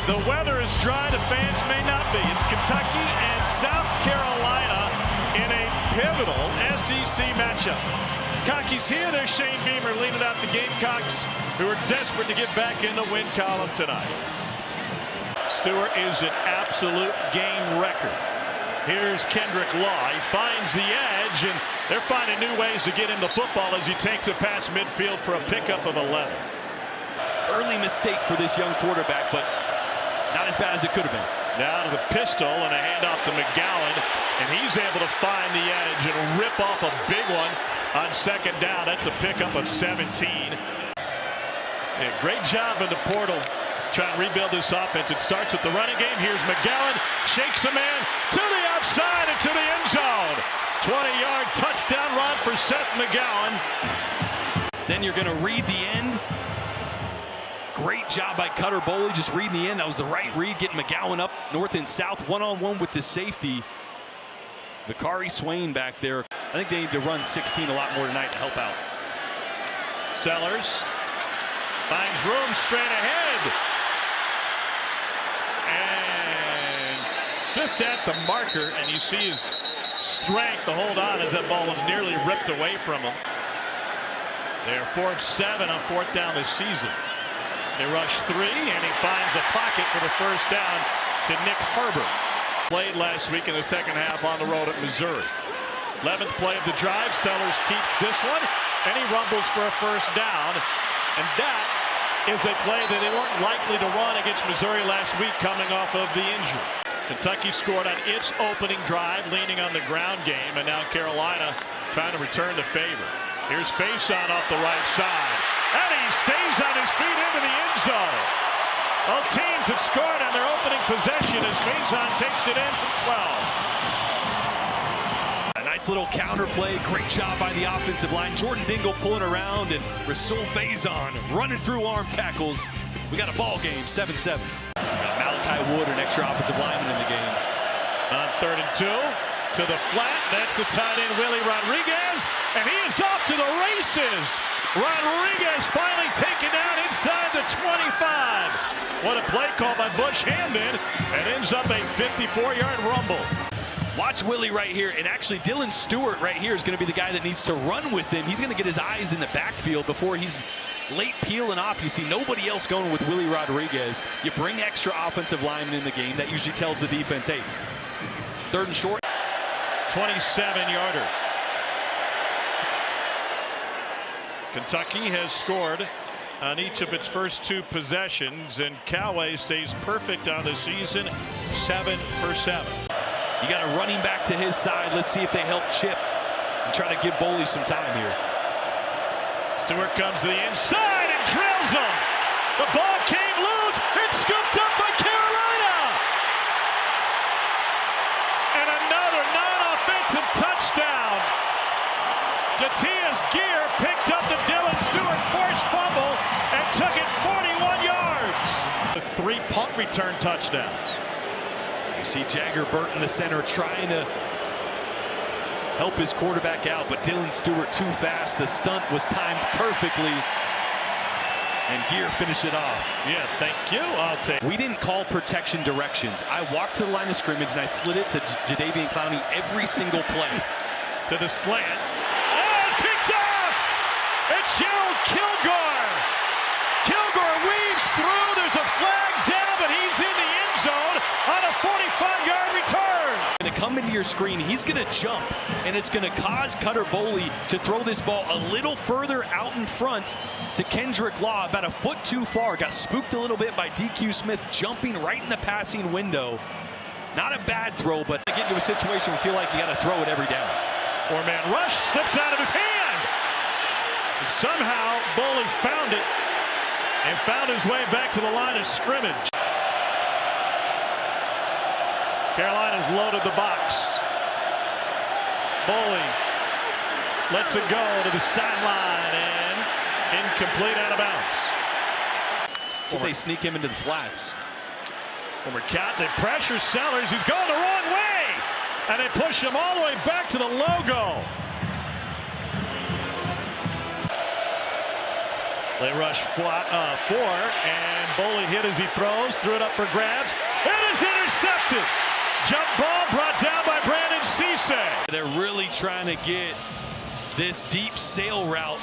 The weather is dry, the fans may not be. It's Kentucky and South Carolina in a pivotal SEC matchup. Cocky's here, there's Shane Beamer leading out the Gamecocks, who are desperate to get back in the win column tonight. Stewart is an absolute game record. Here's Kendrick Law. He finds the edge, and they're finding new ways to get into football as he takes it past midfield for a pickup of 11. Early mistake for this young quarterback, but not as bad as it could have been. Now to the pistol and a handoff to McGowan, and he's able to find the edge and rip off a big one on second down. That's a pickup of 17. Yeah, great job in the portal trying to rebuild this offense. It starts with the running game. Here's McGowan, shakes a man to the outside and to the end zone. 20-yard touchdown run for Seth McGowan. Then you're going to read the end. Great job by Cutter Boley, just reading the end. That was the right read, getting McGowan up north and south, one-on-one with the safety. Vicari Swain back there. I think they need to run 16 a lot more tonight to help out. Sellers finds room straight ahead. And just at the marker, and you see his strength to hold on as that ball was nearly ripped away from him. They're 4 of 7 on 4th down this season. They rush 3, and he finds a pocket for the first down to Nick Harbor. Played last week in the second half on the road at Missouri. 11th play of the drive. Sellers keeps this one, and he rumbles for a first down. And that is a play that they weren't likely to run against Missouri last week coming off of the injury. Kentucky scored on its opening drive, leaning on the ground game, and now Carolina trying to return the favor. Here's Faison off the right side. And he stays on his feet into the end zone. Both teams have scored on their opening possession as Faison takes it in for 12. A nice little counter play. Great job by the offensive line. Jordan Dingle pulling around, and Rasul Faison running through arm tackles. We got a ball game, 7-7. Malachi Wood, an extra offensive lineman in the game. On 3rd and 2. To the flat. That's the tight end, Willie Rodriguez. And he is off to the races. Rodriguez finally taken down inside the 25. What a play call by Bush Hamden. And ends up a 54-yard rumble. Watch Willie right here. And actually, Dylan Stewart right here is going to be the guy that needs to run with him. He's going to get his eyes in the backfield before he's late peeling off. You see nobody else going with Willie Rodriguez. You bring extra offensive linemen in the game. That usually tells the defense, hey, 3rd and short. 27-yarder. Kentucky has scored on each of its first 2 possessions, and Coway stays perfect on the season, 7 for 7. You got a running back to his side. Let's see if they help Chip and try to give Boley some time here. Stewart comes to the inside and drills him. The ball came loose. It's scooped up by Carolina. And another non-offensive touchdown. Jatius Gear picked up the Dylan Stewart forced fumble and took it 41 yards. The 3 punt return touchdowns. You see Jagger Burton, the center, trying to help his quarterback out, but Dylan Stewart too fast. The stunt was timed perfectly, and Gear finished it off. Yeah, thank you. I'll take. We didn't call protection directions. I walked to the line of scrimmage, and I slid it to Jadeveon Clowney every single play. To the slant. Picked off! It's Gerald Kilgore! Kilgore weaves through, there's a flag down, but he's in the end zone on a 45-yard return. Going to come into your screen, he's going to jump, and it's going to cause Cutter Boley to throw this ball a little further out in front to Kendrick Law, about a foot too far. Got spooked a little bit by DQ Smith jumping right in the passing window. Not a bad throw, but to get into a situation where you feel like you got to throw it every down. 4-man rush, slips out of his hand. And somehow, Boley found it and found his way back to the line of scrimmage. Carolina's loaded the box. Boley lets it go to the sideline and incomplete, out of bounds. So they sneak him into the flats. Former Cat, they pressure Sellers. He's going the wrong way. And they push him all the way back to the logo. They rush 4, and Boley hit as he throws. Threw it up for grabs. It is intercepted. Jump ball brought down by Brandon Cisse. They're really trying to get this deep sail route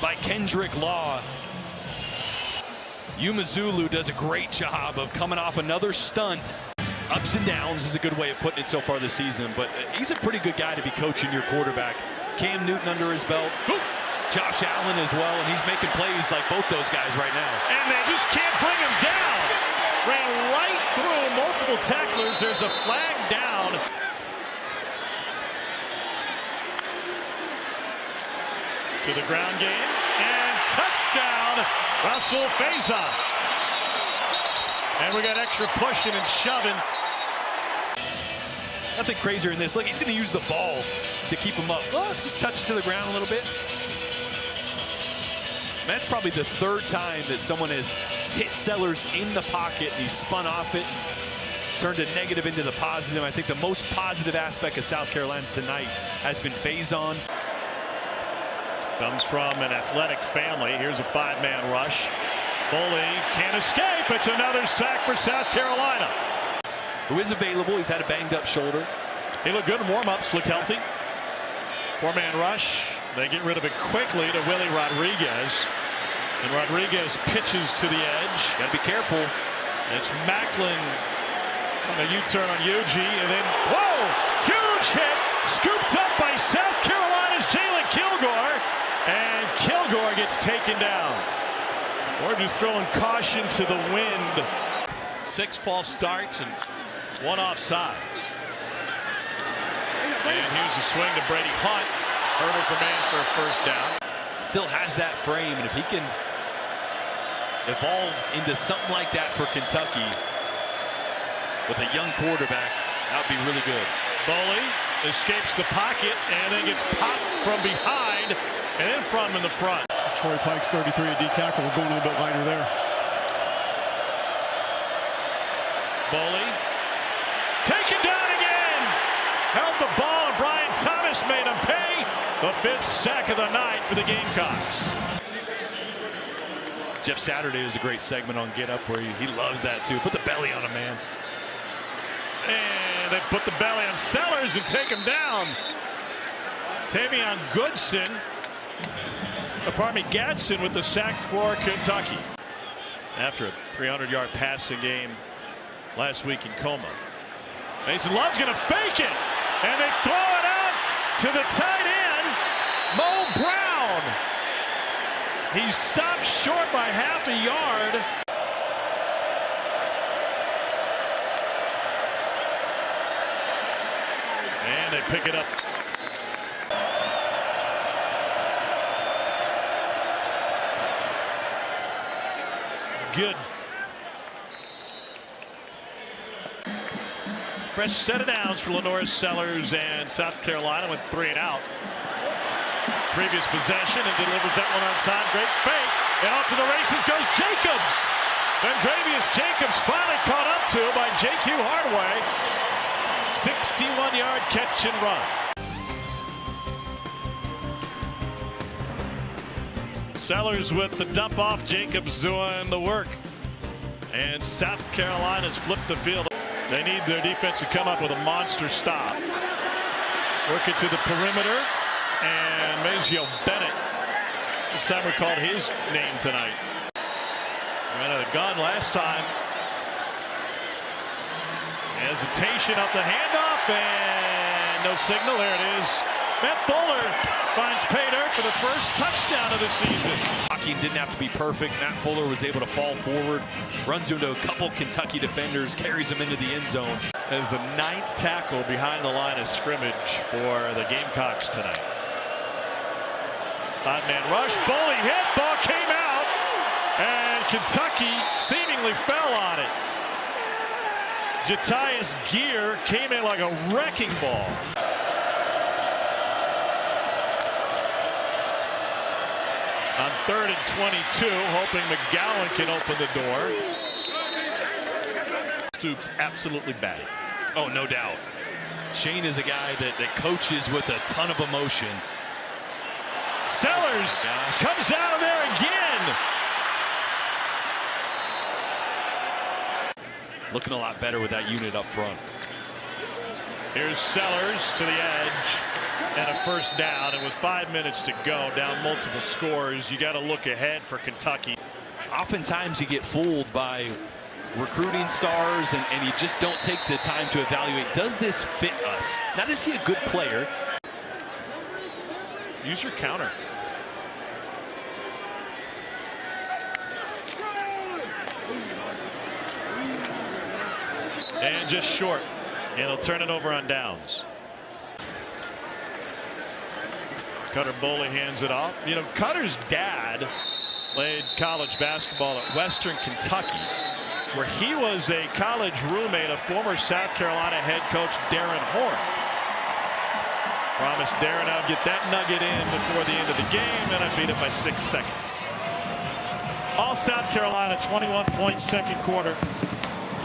by Kendrick Law. Umazulu does a great job of coming off another stunt. Ups and downs is a good way of putting it so far this season, but he's a pretty good guy to be coaching your quarterback. Cam Newton under his belt. Josh Allen as well, and he's making plays like both those guys right now. And they just can't bring him down. Ran right through multiple tacklers. There's a flag down. To the ground game. And touchdown, Russell Faison. And we got extra pushing and shoving. Nothing crazier than this. Look, he's going to use the ball to keep him up. Oh, just touch it to the ground a little bit. That's probably the third time that someone has hit Sellers in the pocket. And he spun off it, turned a negative into the positive. I think the most positive aspect of South Carolina tonight has been Faison. Comes from an athletic family. Here's a five-man rush. Boley can't escape. It's another sack for South Carolina. Who is available. He's had a banged-up shoulder. He looked good in warm-ups. Look healthy. Four-man rush. They get rid of it quickly to Willie Rodriguez. And Rodriguez pitches to the edge. Got to be careful. It's Macklin on a U-turn on UG. And then, whoa! Huge hit. Scooped up by South Carolina's Jalen Kilgore. And Kilgore gets taken down. We're just throwing caution to the wind. 6 false starts and 1 offsides. And here's a swing to Brady Hunt. Hurdle for man for a first down. Still has that frame, and if he can evolve into something like that for Kentucky with a young quarterback, that would be really good. Boley escapes the pocket and then gets popped from behind and then from in the front. Troy Pike's 33 at D tackle. We're going a little bit lighter there. Boley taken down again. Held the ball and Brian Thomas made him pay. The 5th sack of the night for the Gamecocks. Jeff Saturday was a great segment on Get Up where he loves that too. Put the belly on a man. And they put the belly on Sellers and take him down. Tavion Goodson. Gadsden with the sack for Kentucky. After a 300-yard passing game last week in Como. Mason Love's going to fake it. And they throw it out to the tight end, Mo Brown. He stopped short by half a yard. And they pick it up. Good. Fresh set of downs for Lenora Sellers, and South Carolina went 3 and out. Previous possession and delivers that one on time. Great fake. And off to the races goes Jacobs. Then Gravius Jacobs finally caught up to by J.Q. Hardaway. 61-yard catch and run. Sellers with the dump off. Jacobs doing the work. And South Carolina's flipped the field. They need their defense to come up with a monster stop. Work it to the perimeter. And Mazio Bennett. This time we called his name tonight. Ran out of gun last time. Hesitation up the handoff. And no signal. There it is. Matt Fuller finds pay dirt for the first touchdown of the season. Hawking didn't have to be perfect. Matt Fuller was able to fall forward, runs into a couple Kentucky defenders, carries him into the end zone. As the 9th tackle behind the line of scrimmage for the Gamecocks tonight. 5-man rush, Boley hit, ball came out, and Kentucky seemingly fell on it. Jatius Gear came in like a wrecking ball. On 3rd and 22, hoping McGowan can open the door. Stoops absolutely batty. Oh, no doubt. Shane is a guy that coaches with a ton of emotion. Sellers comes out of there again. looking a lot better with that unit up front. Here's Sellers to the edge and a first down, and with 5 minutes to go, down multiple scores, you got to look ahead for Kentucky. Oftentimes you get fooled by recruiting stars and you just don't take the time to evaluate, does this fit us? Not is he a good player? Use your counter. And just short. And he'll turn it over on downs. Cutter Boley hands it off. You know, Cutter's dad played college basketball at Western Kentucky, where he was a college roommate of former South Carolina head coach Darren Horn. Promised Darren I'd get that nugget in before the end of the game, and I beat it by 6 seconds. All South Carolina, 21-point second quarter.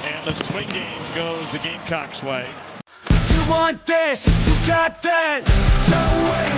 And the swing game goes the Gamecocks' way. You want this, you got that. No way.